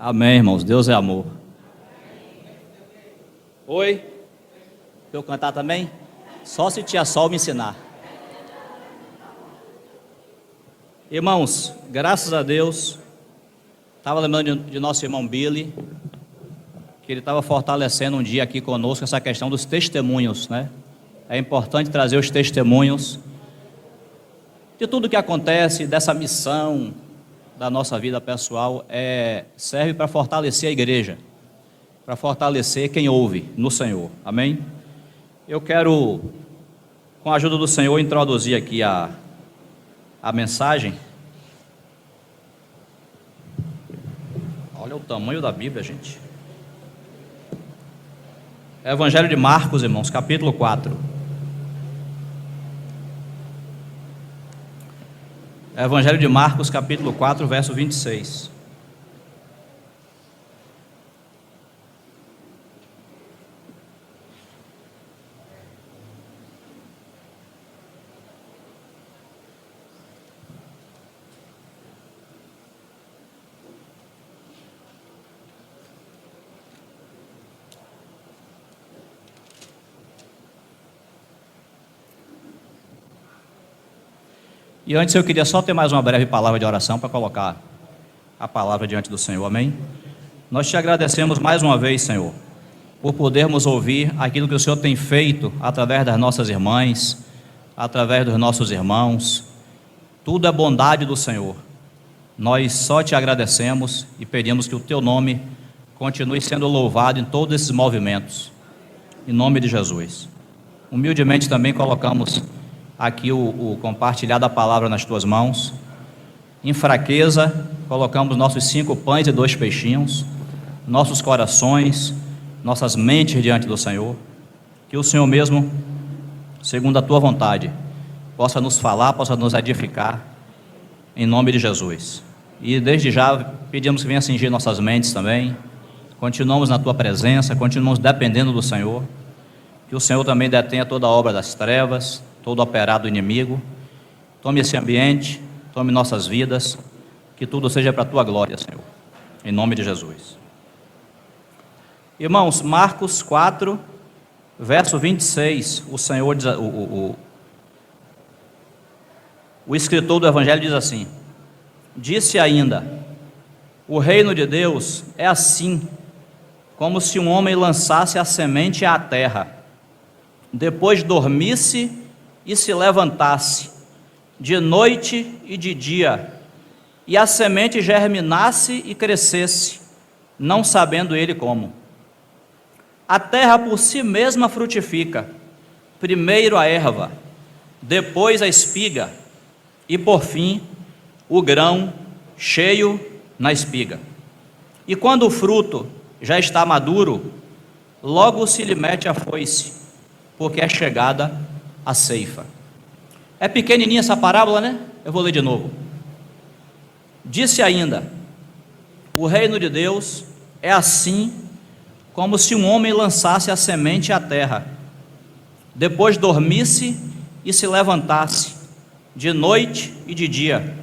Amém, irmãos. Deus é amor. Oi? Pra eu cantar também? Só se tia Sol me ensinar. Irmãos, graças a Deus, estava lembrando de nosso irmão Billy, que ele estava fortalecendo um dia aqui conosco essa questão dos testemunhos, né? É importante trazer os testemunhos de tudo que acontece, dessa missão da nossa vida pessoal, serve para fortalecer a igreja, para fortalecer quem ouve no Senhor, amém? Eu quero, com a ajuda do Senhor, introduzir aqui a mensagem. Olha o tamanho da Bíblia, gente. Evangelho de Marcos, irmãos, capítulo 4. Evangelho de Marcos, capítulo 4, verso 26. E antes eu queria só ter mais uma breve palavra de oração para colocar a palavra diante do Senhor, amém? Nós te agradecemos mais uma vez, Senhor, por podermos ouvir aquilo que o Senhor tem feito através das nossas irmãs, através dos nossos irmãos. Tudo é bondade do Senhor. Nós só te agradecemos e pedimos que o teu nome continue sendo louvado em todos esses movimentos, em nome de Jesus. Humildemente também colocamos aqui o compartilhar da palavra nas tuas mãos. Em fraqueza, colocamos nossos 5 pães e 2 peixinhos, nossos corações, nossas mentes diante do Senhor. Que o Senhor mesmo, segundo a tua vontade, possa nos falar, possa nos edificar, em nome de Jesus. E desde já pedimos que venha cingir nossas mentes também. Continuamos na tua presença, continuamos dependendo do Senhor. Que o Senhor também detenha toda a obra das trevas, todo operado do inimigo. Tome esse ambiente, tome nossas vidas, que tudo seja para a tua glória, Senhor, em nome de Jesus. Irmãos, Marcos 4, verso 26, o Senhor diz, o escritor do Evangelho diz assim: disse ainda, o reino de Deus é assim, como se um homem lançasse a semente à terra, depois dormisse e se levantasse, de noite e de dia, e a semente germinasse e crescesse, não sabendo ele como. A terra por si mesma frutifica, primeiro a erva, depois a espiga, e por fim o grão cheio na espiga. E quando o fruto já está maduro, logo se lhe mete a foice, porque é chegada a ceifa. É pequenininha essa parábola, né? Eu vou ler de novo. Disse ainda, o reino de Deus é assim, como se um homem lançasse a semente à terra, depois dormisse e se levantasse, de noite e de dia,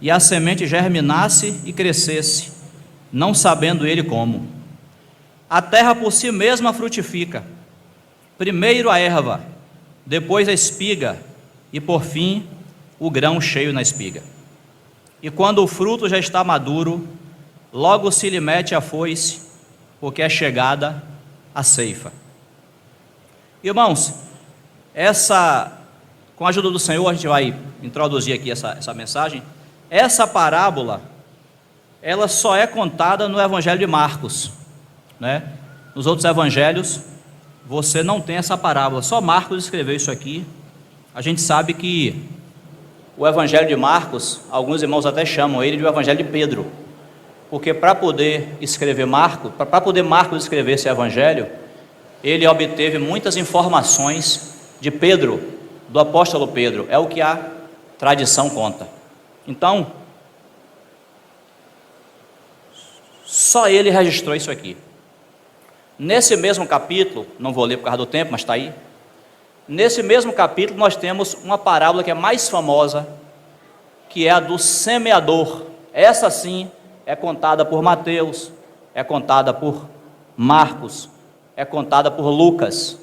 e a semente germinasse e crescesse, não sabendo ele como. A terra por si mesma frutifica, primeiro a erva, depois a espiga, e por fim o grão cheio na espiga. E quando o fruto já está maduro, logo se lhe mete a foice, porque é chegada a ceifa. Irmãos, com a ajuda do Senhor, a gente vai introduzir aqui essa mensagem. Essa parábola, ela só é contada no Evangelho de Marcos, né? Nos outros evangelhos, você não tem essa parábola, só Marcos escreveu isso aqui. A gente sabe que o Evangelho de Marcos, alguns irmãos até chamam ele de o Evangelho de Pedro, porque para poder escrever Marcos, para poder Marcos escrever esse Evangelho, ele obteve muitas informações de Pedro, do apóstolo Pedro, é o que a tradição conta. Então, só ele registrou isso aqui. Nesse mesmo capítulo, não vou ler por causa do tempo, mas está aí. Nesse mesmo capítulo nós temos uma parábola que é mais famosa, que é a do semeador. Essa sim é contada por Mateus, é contada por Marcos, é contada por Lucas.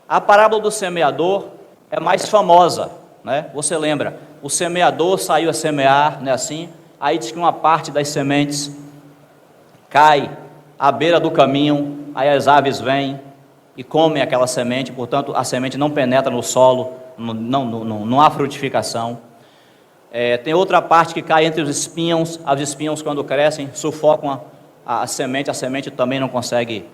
A parábola do semeador é mais famosa, né? Você lembra, o semeador saiu a semear, não é assim? Aí diz que uma parte das sementes cai à beira do caminho, aí as aves vêm e comem aquela semente, portanto a semente não penetra no solo, não há frutificação. Tem outra parte que cai entre os espinhos, as espinhos quando crescem sufocam a semente também não consegue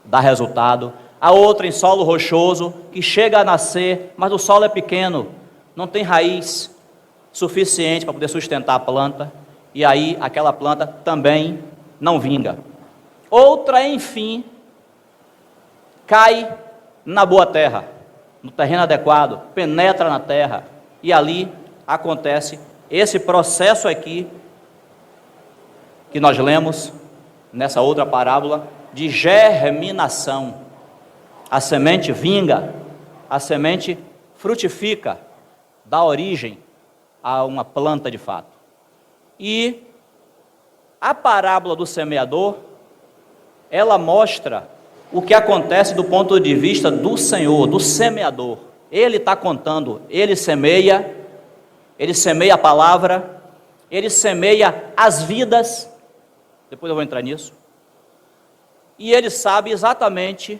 dar resultado. A outra em solo rochoso, que chega a nascer, mas o solo é pequeno, não tem raiz suficiente para poder sustentar a planta, e aí aquela planta também não vinga. Outra, enfim, cai na boa terra, no terreno adequado, penetra na terra, e ali acontece esse processo aqui, que nós lemos nessa outra parábola, de germinação. A semente vinga, a semente frutifica, dá origem a uma planta de fato. E a parábola do semeador, ela mostra o que acontece do ponto de vista do Senhor, do semeador. Ele está contando, ele semeia a palavra, ele semeia as vidas, depois eu vou entrar nisso, e ele sabe exatamente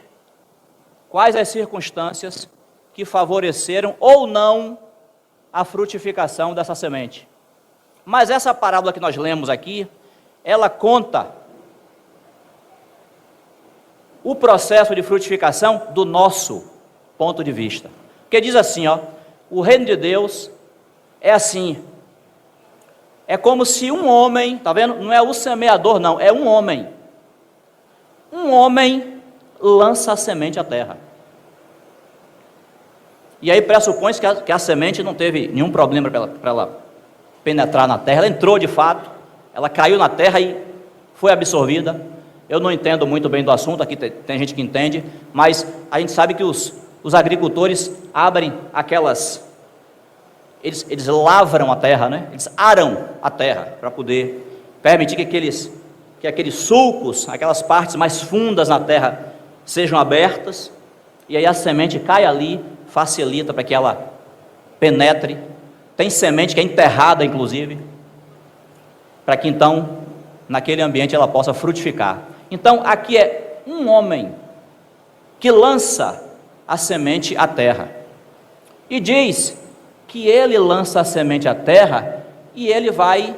quais as circunstâncias que favoreceram ou não a frutificação dessa semente. Mas essa parábola que nós lemos aqui, ela conta o processo de frutificação do nosso ponto de vista. Porque diz assim, o reino de Deus é assim, é como se um homem, tá vendo? Não é o semeador não, é um homem. Um homem lança a semente à terra. E aí pressupõe-se que a semente não teve nenhum problema para ela penetrar na terra. Ela entrou de fato, ela caiu na terra e foi absorvida. Eu não entendo muito bem do assunto, aqui tem gente que entende, mas a gente sabe que os agricultores abrem aquelas... Eles lavram a terra, né? Eles aram a terra para poder permitir que aqueles sulcos, aquelas partes mais fundas na terra sejam abertas, e aí a semente cai ali, facilita para que ela penetre. Tem semente que é enterrada, inclusive, para que então, naquele ambiente, ela possa frutificar. Então, aqui é um homem que lança a semente à terra, e diz que ele lança a semente à terra, e ele vai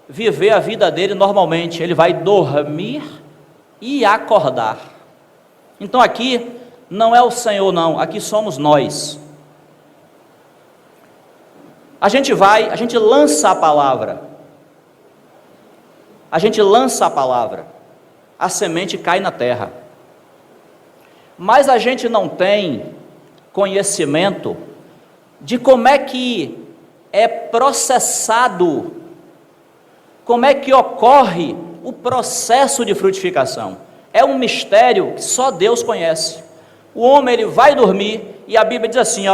viver a vida dele normalmente, ele vai dormir e acordar. Então aqui não é o Senhor não, aqui somos nós. A gente lança a palavra, a semente cai na terra, mas a gente não tem conhecimento de como é que é processado, como é que ocorre o processo de frutificação. É um mistério que só Deus conhece. O homem, ele vai dormir, e a Bíblia diz assim,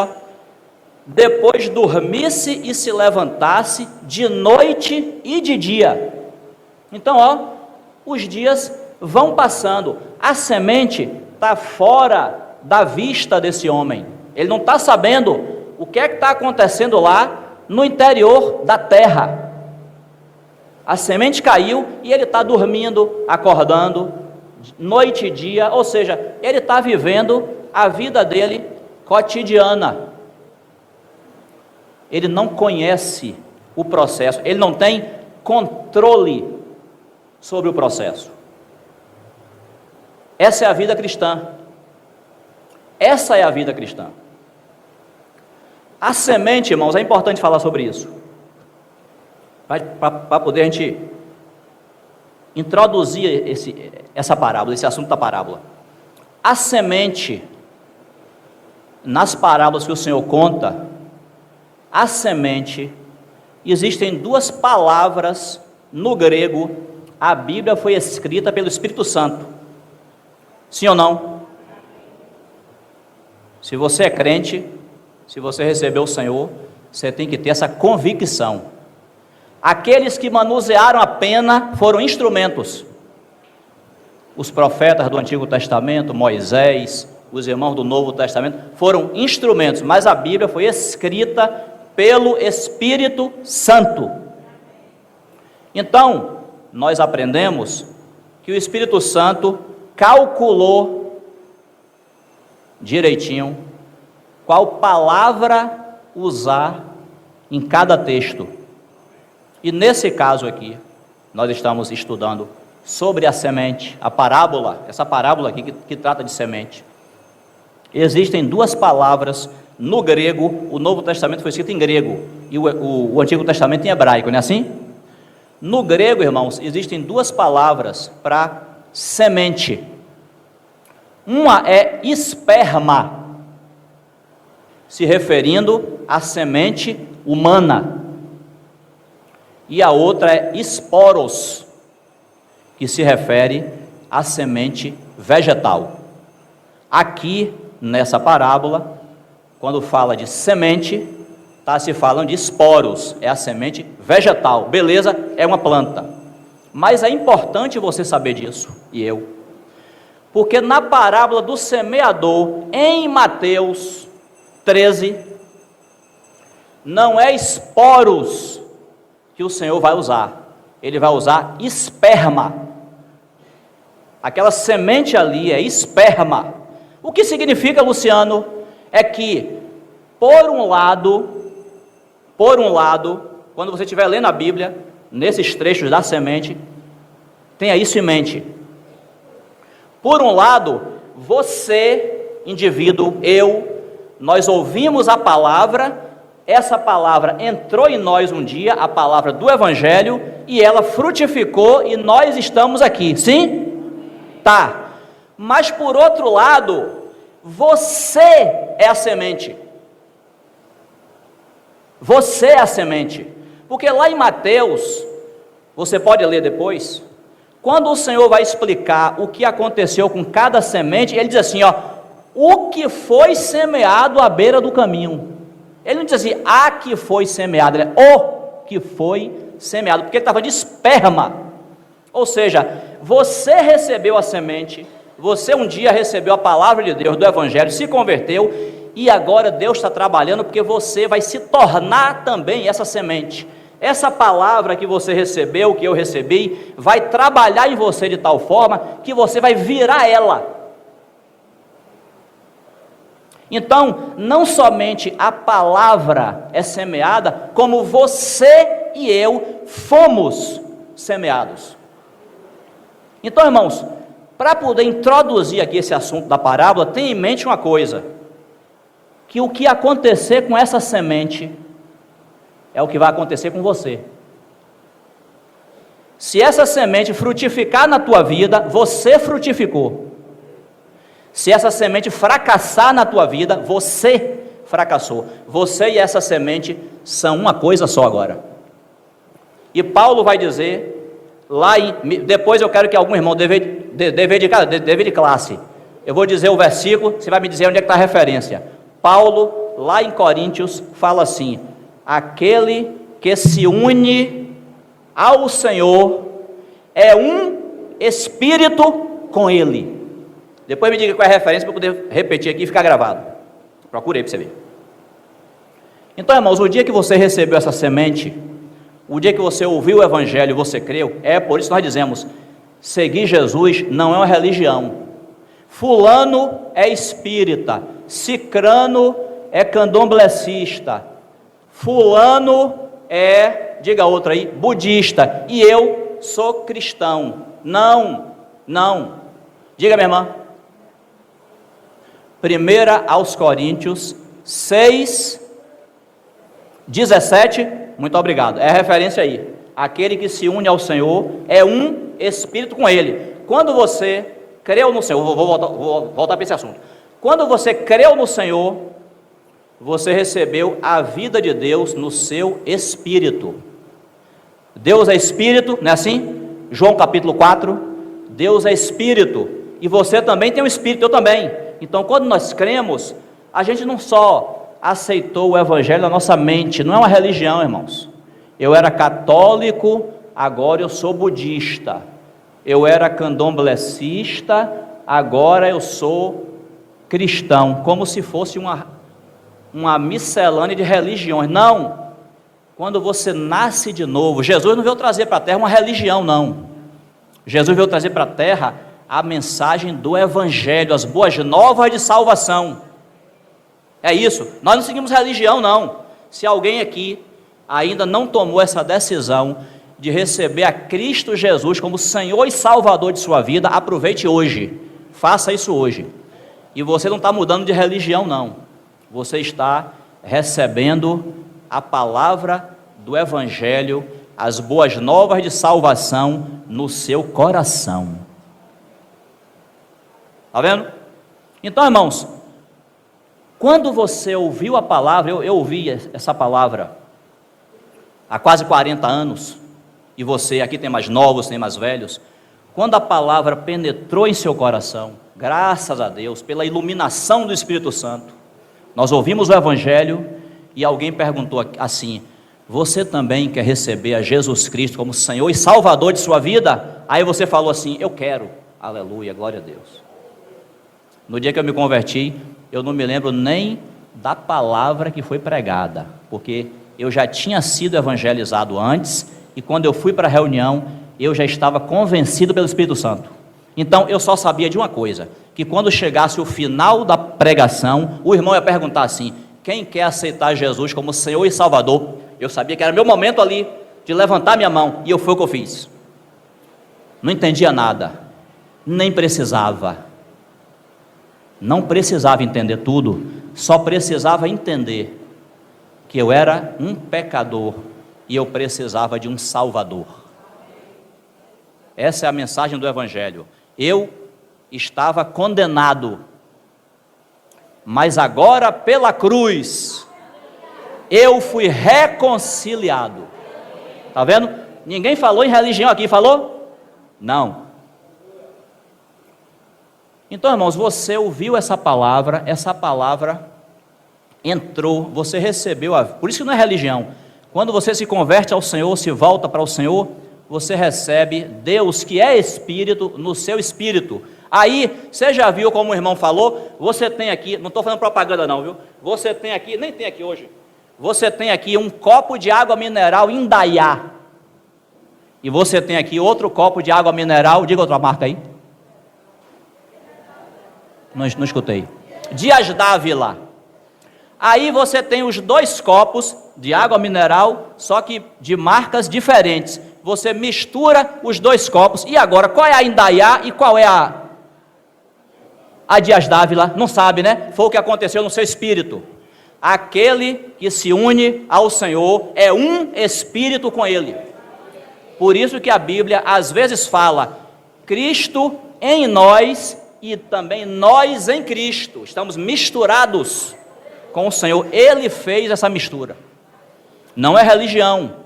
depois dormisse e se levantasse de noite e de dia. Então, os dias vão passando, a semente está fora da vista desse homem, ele não está sabendo o que é que está acontecendo lá no interior da terra. A semente caiu e ele está dormindo, acordando, noite e dia, ou seja, ele está vivendo a vida dele cotidiana. Ele não conhece o processo, ele não tem controle sobre o processo. Essa é a vida cristã. Essa é a vida cristã. A semente, irmãos, é importante falar sobre isso, para poder a gente introduzir essa parábola, esse assunto da parábola. A semente, nas parábolas que o Senhor conta, a semente, existem duas palavras no grego. A Bíblia foi escrita pelo Espírito Santo, sim ou não? Se você é crente, se você recebeu o Senhor, você tem que ter essa convicção. Aqueles que manusearam a pena foram instrumentos. os profetas do Antigo Testamento, Moisés, os irmãos do Novo Testamento, foram instrumentos, mas a Bíblia foi escrita pelo Espírito Santo. Então, nós aprendemos que o Espírito Santo calculou direitinho qual palavra usar em cada texto. E nesse caso aqui, nós estamos estudando sobre a semente, a parábola, essa parábola aqui que trata de semente. Existem duas palavras no grego, o Novo Testamento foi escrito em grego, e o Antigo Testamento em hebraico, não é assim? No grego, irmãos, existem duas palavras para semente. Uma é esperma, se referindo à semente humana, e a outra é esporos, que se refere à semente vegetal. Aqui, nessa parábola, quando fala de semente, está se falando de esporos, é a semente vegetal, beleza? É uma planta. Mas é importante você saber disso, e eu, porque na parábola do semeador, em Mateus 13, não é esporos que o Senhor vai usar, ele vai usar esperma. Aquela semente ali é esperma. O que significa, Luciano, é que, por um lado, quando você estiver lendo a Bíblia, nesses trechos da semente, tenha isso em mente. Por um lado, você, indivíduo, nós ouvimos a palavra, essa palavra entrou em nós um dia, a palavra do Evangelho, e ela frutificou e nós estamos aqui, sim? Tá. Mas por outro lado, você é a semente. Você é a semente. Porque lá em Mateus, você pode ler depois, quando o Senhor vai explicar o que aconteceu com cada semente, ele diz assim, ó, o que foi semeado à beira do caminho. Ele não diz assim, a que foi semeado, ele é o que foi semeado, porque ele estava de esperma. Ou seja, você recebeu a semente, você um dia recebeu a palavra de Deus, do Evangelho, se converteu, e agora Deus está trabalhando, porque você vai se tornar também essa semente. Essa palavra que você recebeu, que eu recebi, vai trabalhar em você de tal forma, que você vai virar ela. Então, não somente a palavra é semeada, como você e eu fomos semeados. Então, irmãos, para poder introduzir aqui esse assunto da parábola, tenha em mente uma coisa, que o que acontecer com essa semente, é o que vai acontecer com você. Se essa semente frutificar na tua vida, você frutificou. Se essa semente fracassar na tua vida, você fracassou. Você e essa semente são uma coisa só agora. E Paulo vai dizer, depois eu quero que algum irmão, dever de classe, eu vou dizer o versículo, você vai me dizer onde é que está a referência. Paulo, lá em Coríntios, fala assim, aquele que se une ao Senhor é um espírito com Ele. Depois me diga qual é a referência para eu poder repetir aqui e ficar gravado. Procurei para você ver. Então, irmãos, o dia que você recebeu essa semente, o dia que você ouviu o Evangelho e você creu, é por isso que nós dizemos, seguir Jesus não é uma religião. Fulano é espírita, cicrano é candomblessista, fulano é, diga outro aí, budista, e eu sou cristão. Não. Diga, minha irmã. 1 aos Coríntios 6, 17, muito obrigado, é a referência aí. Aquele que se une ao Senhor é um espírito com Ele. Quando você creu no Senhor, vou voltar para esse assunto. Quando você creu no Senhor, você recebeu a vida de Deus no seu espírito. Deus é espírito, não é assim? João capítulo 4, Deus é espírito, e você também tem um espírito, eu também. Então, quando nós cremos, a gente não só aceitou o Evangelho na nossa mente, não é uma religião, irmãos. Eu era católico, agora eu sou budista. Eu era candomblessista, agora eu sou cristão, como se fosse uma miscelânea de religiões. Não, quando você nasce de novo, Jesus não veio trazer para a terra uma religião, não. Jesus veio trazer para a terra a mensagem do Evangelho, as boas novas de salvação. É isso, nós não seguimos religião, não. Se alguém aqui ainda não tomou essa decisão de receber a Cristo Jesus como Senhor e Salvador de sua vida, aproveite hoje, faça isso hoje. E você não está mudando de religião, não. Você está recebendo a palavra do Evangelho, as boas novas de salvação no seu coração. Está vendo? Então, irmãos, quando você ouviu a palavra, eu ouvi essa palavra há quase 40 anos, e você, aqui tem mais novos, tem mais velhos, quando a palavra penetrou em seu coração, graças a Deus, pela iluminação do Espírito Santo, nós ouvimos o Evangelho, e alguém perguntou assim: você também quer receber a Jesus Cristo como Senhor e Salvador de sua vida? Aí você falou assim: eu quero, aleluia, glória a Deus. No dia que eu me converti, eu não me lembro nem da palavra que foi pregada, porque eu já tinha sido evangelizado antes, e quando eu fui para a reunião, eu já estava convencido pelo Espírito Santo. Então eu só sabia de uma coisa, que quando chegasse o final da pregação, o irmão ia perguntar assim: quem quer aceitar Jesus como Senhor e Salvador? Eu sabia que era meu momento ali, de levantar minha mão, e foi o que eu fiz. Não entendia nada, nem precisava. Não precisava entender tudo, só precisava entender que eu era um pecador e eu precisava de um Salvador. Essa é a mensagem do Evangelho. Eu estava condenado, mas agora pela cruz eu fui reconciliado. Está vendo? Ninguém falou em religião aqui, falou? Não. Então, irmãos, você ouviu essa palavra entrou, você recebeu, por isso que não é religião. Quando você se converte ao Senhor, se volta para o Senhor, você recebe Deus, que é Espírito, no seu espírito. Aí, você já viu como o irmão falou? Você tem aqui, não estou fazendo propaganda não, viu? Você tem aqui, nem tem aqui hoje, você tem aqui um copo de água mineral Indaiá, e você tem aqui outro copo de água mineral, diga outra marca aí. Não escutei. Dias d'Ávila. Aí você tem os dois copos de água mineral, só que de marcas diferentes. Você mistura os dois copos. E agora, qual é a Indaiá e qual é a Dias d'Ávila? Não sabe, né? Foi o que aconteceu no seu espírito. Aquele que se une ao Senhor é um espírito com Ele. Por isso que a Bíblia às vezes fala: Cristo em nós e também nós em Cristo. Estamos misturados com o Senhor. Ele fez essa mistura. Não é religião.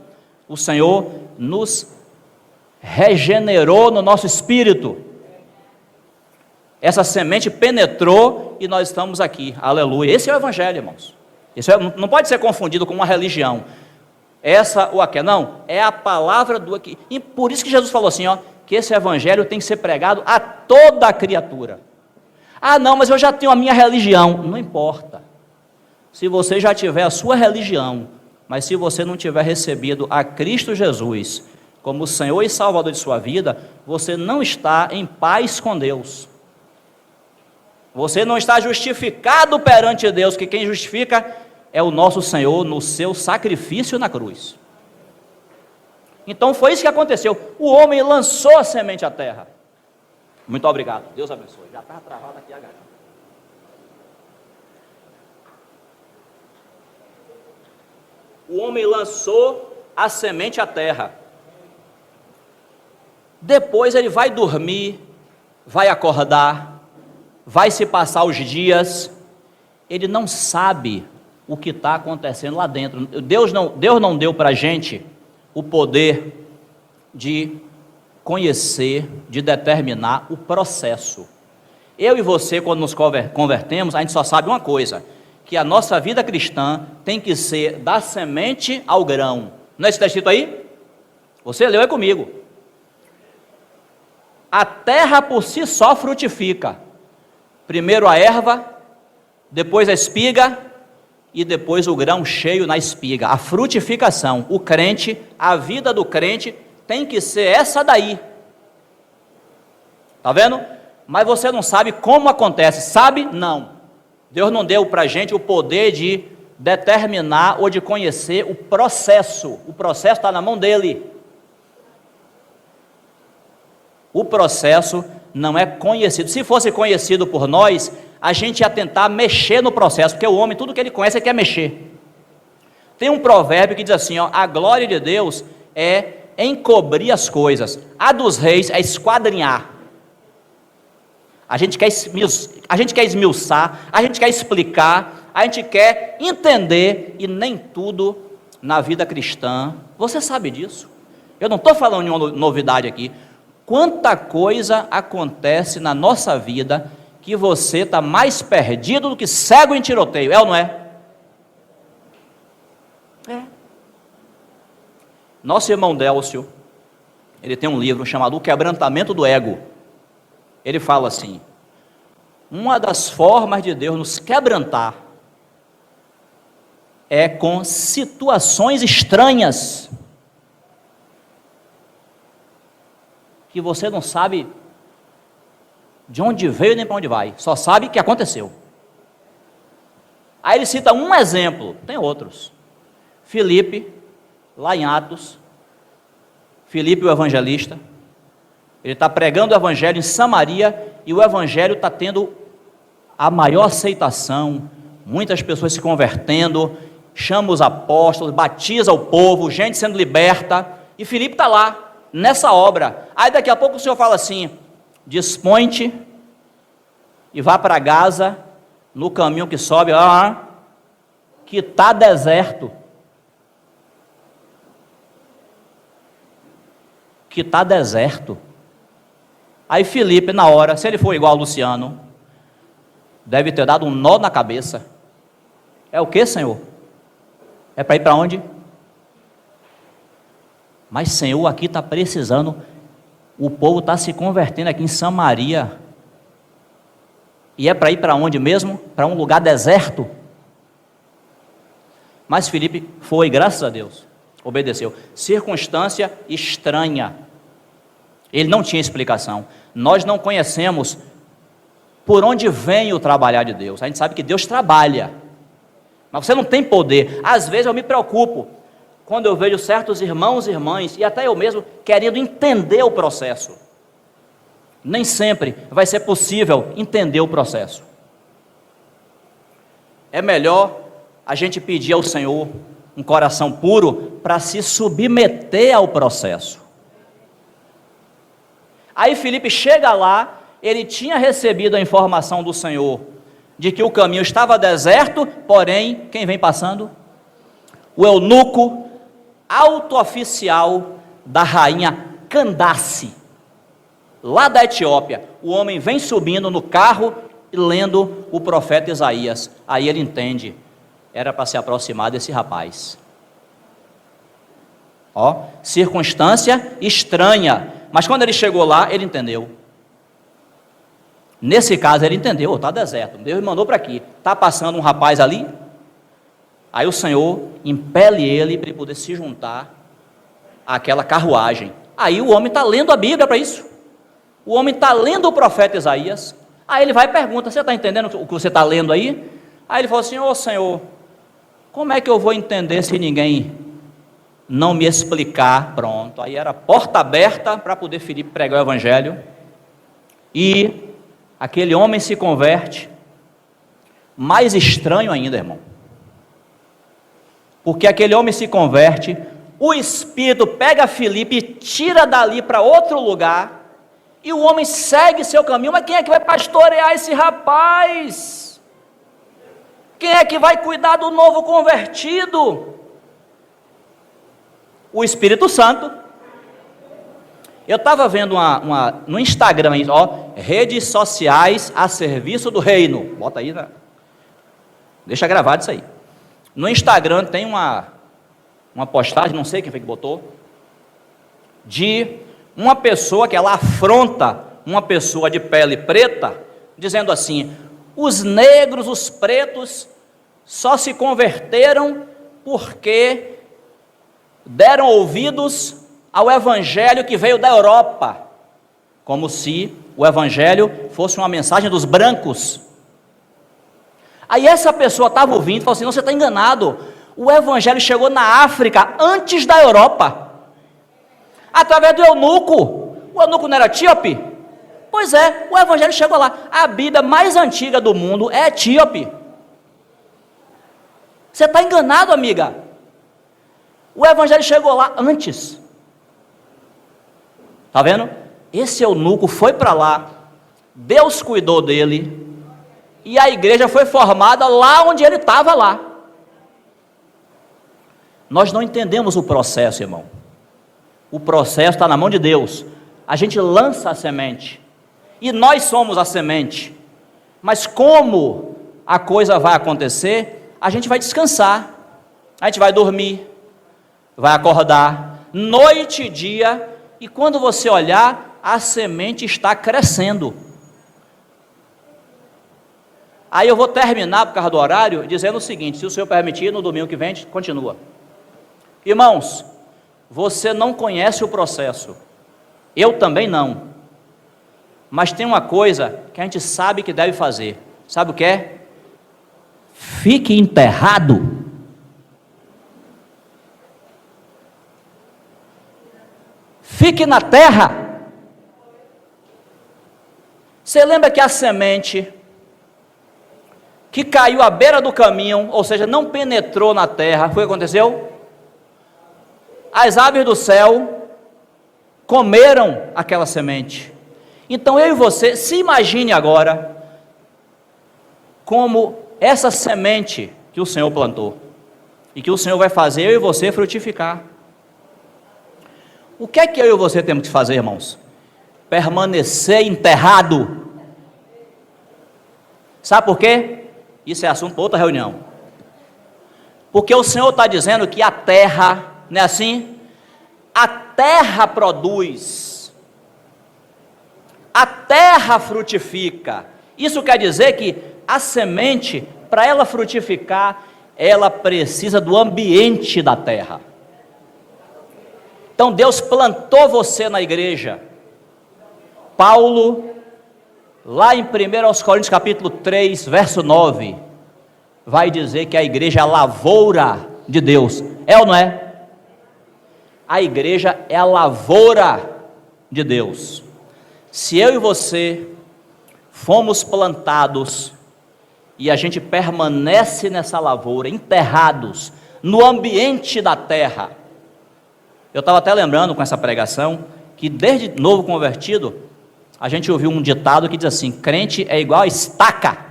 O Senhor nos regenerou no nosso espírito. Essa semente penetrou e nós estamos aqui. Aleluia. Esse é o Evangelho, irmãos. Isso não pode ser confundido com uma religião. Essa ou aquela. Não, é a palavra do aqui. E por isso que Jesus falou assim, ó, que esse Evangelho tem que ser pregado a toda a criatura. Ah, não, mas eu já tenho a minha religião. Não importa. Se você já tiver a sua religião, mas se você não tiver recebido a Cristo Jesus como Senhor e Salvador de sua vida, você não está em paz com Deus. Você não está justificado perante Deus, que quem justifica é o nosso Senhor no seu sacrifício na cruz. Então foi isso que aconteceu. O homem lançou a semente à terra. Muito obrigado. Deus abençoe. Já estava travado aqui a garganta. O homem lançou a semente à terra. Depois ele vai dormir, vai acordar, vai se passar os dias. Ele não sabe o que está acontecendo lá dentro. Deus não deu para a gente o poder de conhecer, de determinar o processo. Eu e você, quando nos convertemos, a gente só sabe uma coisa, que a nossa vida cristã tem que ser da semente ao grão. Não é isso que está escrito aí? Você leu aí comigo. a terra por si só frutifica. Primeiro a erva, depois a espiga e depois o grão cheio na espiga. A frutificação, o crente, a vida do crente tem que ser essa daí. Está vendo? Mas você não sabe como acontece. Sabe? Não. Deus não deu para a gente o poder de determinar ou de conhecer o processo. O processo está na mão dele. O processo não é conhecido. Se fosse conhecido por nós, a gente ia tentar mexer no processo, porque o homem, tudo que ele conhece, ele quer mexer. Tem um provérbio que diz assim, ó, a glória de Deus é encobrir as coisas, a dos reis é esquadrinhar. A gente quer esmiuçar, a gente quer explicar, a gente quer entender, e nem tudo na vida cristã, você sabe disso. Eu não estou falando nenhuma novidade aqui. Quanta coisa acontece na nossa vida que você está mais perdido do que cego em tiroteio, é ou não é? É. Nosso irmão Délcio, ele tem um livro chamado O Quebrantamento do Ego. Ele fala assim, uma das formas de Deus nos quebrantar é com situações estranhas, que você não sabe de onde veio nem para onde vai, só sabe que aconteceu. Aí ele cita um exemplo, tem outros. Filipe, lá em Atos, Filipe o evangelista, ele está pregando o evangelho em Samaria, e o evangelho está tendo a maior aceitação, muitas pessoas se convertendo, chama os apóstolos, batiza o povo, gente sendo liberta, e Filipe está lá, nessa obra. Aí daqui a pouco o Senhor fala assim, dispõe-te e vá para Gaza, no caminho que sobe, que está deserto. Que está deserto. Aí Filipe, na hora, se ele for igual ao Luciano, deve ter dado um nó na cabeça. É o que, Senhor? É para ir para onde? Mas, Senhor, aqui está precisando, o povo está se convertendo aqui em Samaria. E é para ir para onde mesmo? Para um lugar deserto. Mas Filipe foi, graças a Deus, obedeceu. Circunstância estranha. Ele não tinha explicação. Nós não conhecemos por onde vem o trabalhar de Deus. A gente sabe que Deus trabalha, mas você não tem poder. Às vezes eu me preocupo quando eu vejo certos irmãos e irmãs, e até eu mesmo, querendo entender o processo. Nem sempre vai ser possível entender o processo. É melhor a gente pedir ao Senhor um coração puro para se submeter ao processo. Aí Filipe chega lá, ele tinha recebido a informação do Senhor de que o caminho estava deserto, porém, quem vem passando? O eunuco, alto oficial da rainha Candace, lá da Etiópia. O homem vem subindo no carro e lendo o profeta Isaías. Aí ele entende, era para se aproximar desse rapaz. Ó, circunstância estranha, mas quando ele chegou lá, ele entendeu. Nesse caso ele entendeu, está deserto, Deus me mandou para aqui, está passando um rapaz ali. Aí o Senhor impele ele para ele poder se juntar àquela carruagem. Aí o homem está lendo a Bíblia para isso. O homem está lendo o profeta Isaías. Aí ele vai e pergunta, você está entendendo o que você está lendo aí? Aí ele falou assim, ô Senhor, como é que eu vou entender se ninguém não me explicar? Pronto, aí era porta aberta para poder Filipe pregar o evangelho. E aquele homem se converte. Mais estranho ainda, irmão, porque aquele homem se converte, o Espírito pega Filipe e tira dali para outro lugar, e o homem segue seu caminho. Mas quem é que vai pastorear esse rapaz? Quem é que vai cuidar do novo convertido? O Espírito Santo. Eu estava vendo no Instagram, ó, redes sociais a serviço do reino. Bota aí, né? Deixa gravado isso aí. No Instagram tem uma postagem, não sei quem foi que botou, de uma pessoa que ela afronta uma pessoa de pele preta, dizendo assim: os negros, os pretos, só se converteram porque deram ouvidos ao evangelho que veio da Europa, como se o evangelho fosse uma mensagem dos brancos. Aí essa pessoa estava ouvindo e falou assim: não, você está enganado, o evangelho chegou na África antes da Europa, através do eunuco. O eunuco não era etíope? Pois é, o evangelho chegou lá. A Bíblia mais antiga do mundo é etíope. Você está enganado, amiga. O evangelho chegou lá antes. Está vendo? Esse eunuco foi para lá, Deus cuidou dele, e a igreja foi formada lá onde ele estava lá. Nós não entendemos o processo, irmão. O processo está na mão de Deus. A gente lança a semente, e nós somos a semente. Mas como a coisa vai acontecer? A gente vai descansar, a gente vai dormir, vai acordar, noite e dia, e quando você olhar, a semente está crescendo. Aí eu vou terminar, por causa do horário, dizendo o seguinte: se o Senhor permitir, no domingo que vem a gente continua. Irmãos, você não conhece o processo, eu também não, mas tem uma coisa que a gente sabe que deve fazer. Sabe o que é? Fique enterrado. Fique na terra. Você lembra que a semente que caiu à beira do caminho, ou seja, não penetrou na terra, foi o que aconteceu? As aves do céu comeram aquela semente. Então eu e você, se imagine agora como essa semente que o Senhor plantou, e que o Senhor vai fazer eu e você frutificar. O que é que eu e você temos que fazer, irmãos? Permanecer enterrado. Sabe por quê? Isso é assunto para outra reunião. Porque o Senhor está dizendo que a terra, não é assim? A terra produz, a terra frutifica. Isso quer dizer que a semente, para ela frutificar, ela precisa do ambiente da terra. Então Deus plantou você na igreja. Paulo, lá em 1 Coríntios capítulo 3, verso 9, vai dizer que a igreja é a lavoura de Deus. É ou não é? A igreja é a lavoura de Deus. Se eu e você fomos plantados e a gente permanece nessa lavoura, enterrados no ambiente da terra. Eu estava até lembrando com essa pregação que desde novo convertido a gente ouviu um ditado que diz assim: crente é igual a estaca,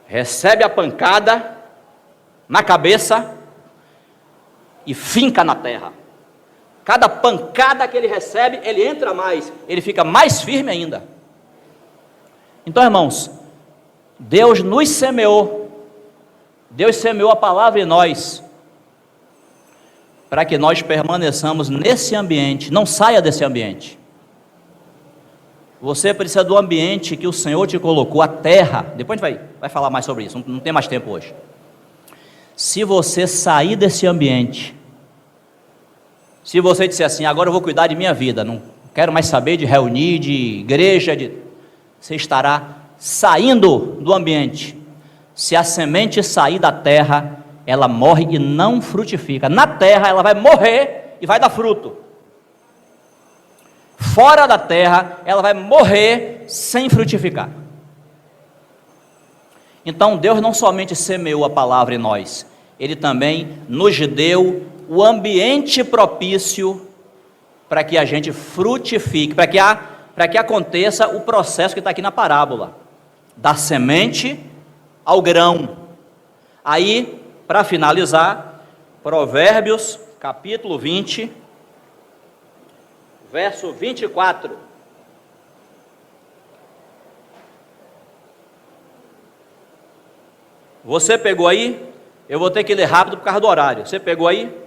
recebe a pancada na cabeça e finca na terra. Cada pancada que ele recebe, ele entra mais, ele fica mais firme ainda. Então, irmãos, Deus nos semeou, Deus semeou a palavra em nós, para que nós permaneçamos nesse ambiente. Não saia desse ambiente. Você precisa do ambiente que o Senhor te colocou, a terra. Depois a gente vai falar mais sobre isso, não tem mais tempo hoje. Se você sair desse ambiente, se você disser assim: agora eu vou cuidar de minha vida, não quero mais saber de reunir, de igreja, você estará saindo do ambiente. Se a semente sair da terra, ela morre e não frutifica. Na terra ela vai morrer e vai dar fruto. Fora da terra ela vai morrer sem frutificar. Então Deus não somente semeou a palavra em nós, Ele também nos deu o ambiente propício para que a gente frutifique, para que aconteça o processo que está aqui na parábola, da semente ao grão. Aí, para finalizar, Provérbios capítulo 20, verso 24. Você pegou aí? Eu vou ter que ler rápido por causa do horário. Você pegou aí?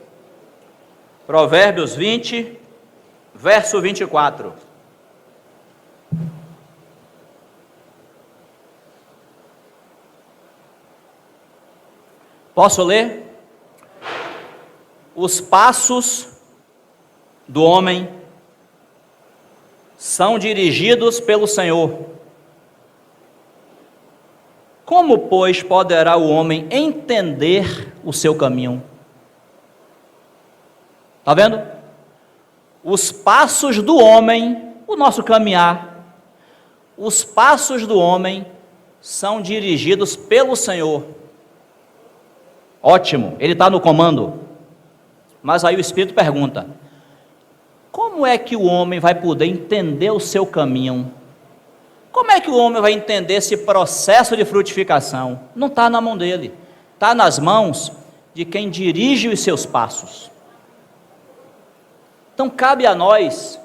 Provérbios 20, verso 24. Posso ler? Os passos do homem são dirigidos pelo Senhor. Como, pois, poderá o homem entender o seu caminho? Está vendo? Os passos do homem, o nosso caminhar, os passos do homem são dirigidos pelo Senhor. Ótimo, Ele está no comando. Mas aí o Espírito pergunta: como é que o homem vai poder entender o seu caminho? Como é que o homem vai entender esse processo de frutificação? Não está na mão dele, está nas mãos de quem dirige os seus passos. Então cabe a nós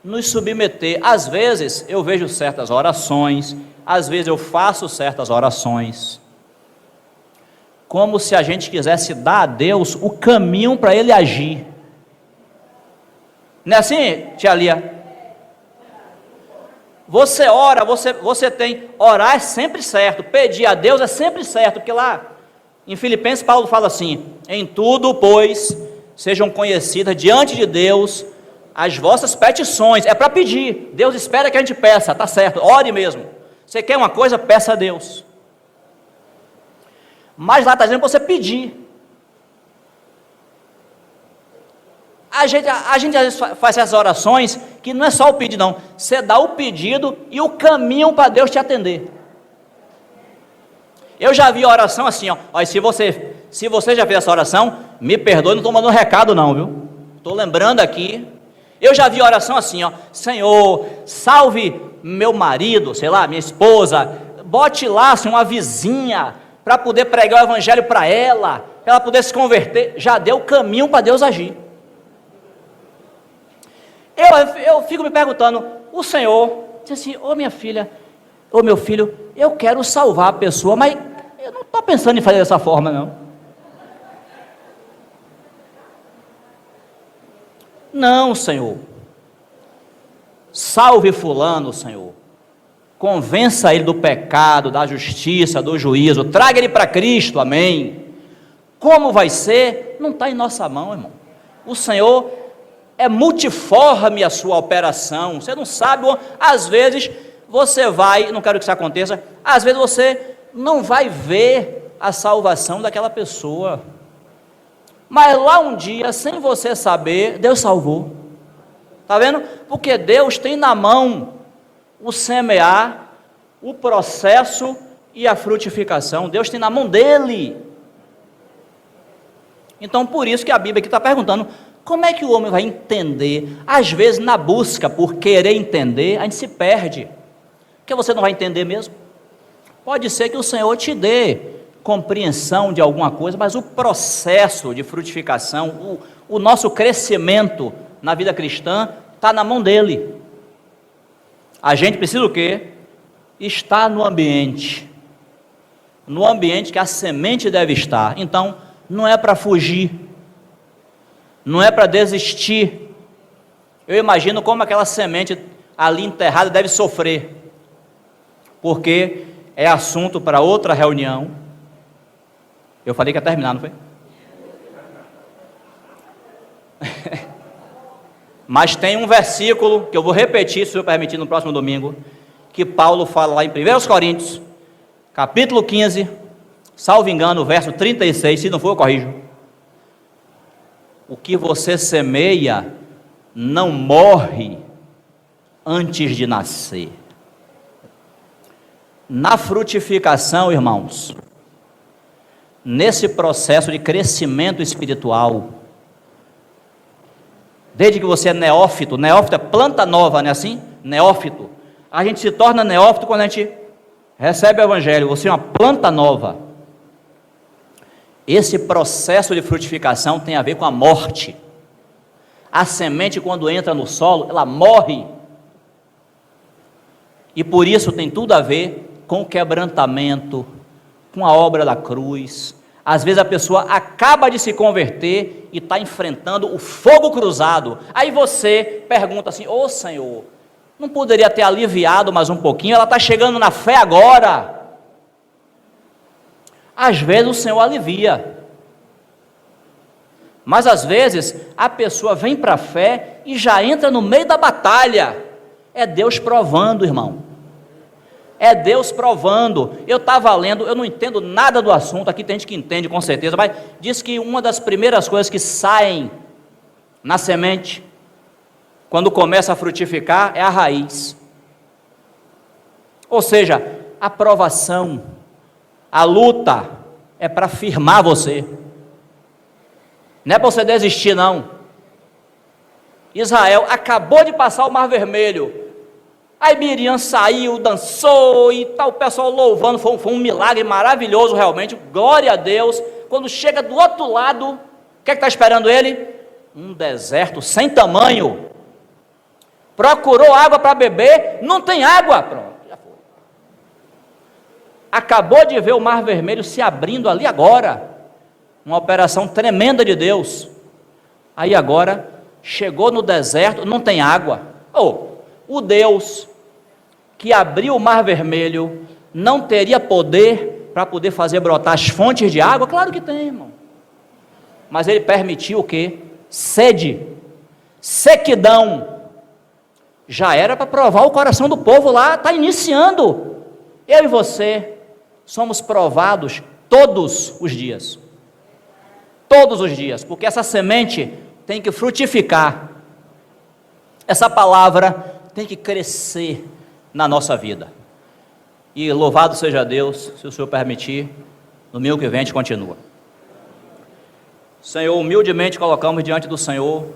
nos submeter. Às vezes eu vejo certas orações, às vezes eu faço certas orações, como se a gente quisesse dar a Deus o caminho para Ele agir. Não é assim, tia Lia? Você ora, você tem, orar é sempre certo, pedir a Deus é sempre certo, porque lá em Filipenses Paulo fala assim: em tudo, pois, sejam conhecidas diante de Deus as vossas petições. É para pedir, Deus espera que a gente peça, tá certo, ore mesmo. Você quer uma coisa, peça a Deus. Mas lá está dizendo para você pedir. A gente às vezes faz essas orações que não é só o pedido, não. Você dá o pedido e o caminho para Deus te atender. Eu já vi a oração assim, ó. Olha, se você já fez essa oração, me perdoe, não estou mandando recado não, viu? Estou lembrando aqui. Eu já vi a oração assim, ó. Senhor, salve meu marido, sei lá, minha esposa. Bote lá assim, uma vizinha para poder pregar o evangelho para ela poder se converter. Já deu o caminho para Deus agir. Eu fico me perguntando, o Senhor diz assim: ô minha filha, ô meu filho, eu quero salvar a pessoa, mas eu não estou pensando em fazer dessa forma não. Não, Senhor. Salve fulano, Senhor. Convença ele do pecado, da justiça, do juízo. Traga ele para Cristo, amém. Como vai ser? Não está em nossa mão, irmão. O Senhor é multiforme a sua operação. Você não sabe, às vezes você vai, não quero que isso aconteça, às vezes você não vai ver a salvação daquela pessoa. Mas lá um dia, sem você saber, Deus salvou. Está vendo? Porque Deus tem na mão o semear, o processo e a frutificação. Deus tem na mão dele. Então por isso que a Bíblia aqui está perguntando: como é que o homem vai entender? Às vezes na busca por querer entender, a gente se perde, porque você não vai entender mesmo. Pode ser que o Senhor te dê compreensão de alguma coisa, mas o processo de frutificação, o nosso crescimento na vida cristã está na mão dele. A gente precisa o quê? Estar no ambiente que a semente deve estar. Então não é para fugir, não é para desistir. Eu imagino como aquela semente ali enterrada deve sofrer, porque é assunto para outra reunião. Eu falei que ia terminar, não foi? Mas tem um versículo que eu vou repetir, se eu permitir, no próximo domingo, que Paulo fala lá em 1 Coríntios, capítulo 15, salvo engano, verso 36, se não for eu corrijo. O que você semeia não morre antes de nascer. Na frutificação, irmãos, nesse processo de crescimento espiritual, desde que você é neófito é planta nova, não é assim? Neófito. A gente se torna neófito quando a gente recebe o evangelho, você é uma planta nova. Esse processo de frutificação tem a ver com a morte. A semente, quando entra no solo, ela morre. E por isso tem tudo a ver com o quebrantamento, com a obra da cruz, Às vezes a pessoa acaba de se converter e está enfrentando o fogo cruzado. Aí você pergunta assim: ô Senhor, não poderia ter aliviado mais um pouquinho? Ela está chegando na fé agora. Às vezes o Senhor alivia, mas às vezes a pessoa vem para a fé e já entra no meio da batalha. É Deus provando, irmão. É Deus provando. Eu estava lendo, eu não entendo nada do assunto, aqui tem gente que entende com certeza, mas diz que uma das primeiras coisas que saem na semente, quando começa a frutificar, é a raiz. Ou seja, a provação, a luta, é para firmar você. Não é para você desistir, não. Israel acabou de passar o Mar Vermelho. Aí Miriam saiu, dançou e tal, o pessoal louvando, foi um milagre maravilhoso realmente, glória a Deus. Quando chega do outro lado, o que é que está esperando ele? Um deserto sem tamanho. Procurou água para beber, não tem água, pronto, já foi. Acabou de ver o Mar Vermelho se abrindo ali agora, uma operação tremenda de Deus. Aí agora, chegou no deserto, não tem água. O Deus que abriu o Mar Vermelho não teria poder para poder fazer brotar as fontes de água? Claro que tem, irmão. Mas ele permitiu o quê? Sede, sequidão. Já era para provar o coração do povo lá, está iniciando. Eu e você somos provados todos os dias. Todos os dias, porque essa semente tem que frutificar. Essa palavra tem que crescer na nossa vida. E louvado seja Deus, se o Senhor permitir, no domingo que vem a gente continua. Senhor, humildemente colocamos diante do Senhor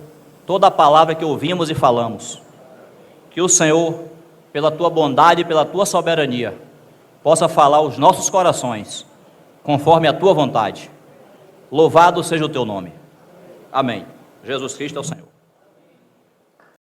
toda a palavra que ouvimos e falamos. Que o Senhor, pela tua bondade e pela tua soberania, possa falar aos nossos corações, conforme a tua vontade. Louvado seja o teu nome. Amém. Jesus Cristo é o Senhor.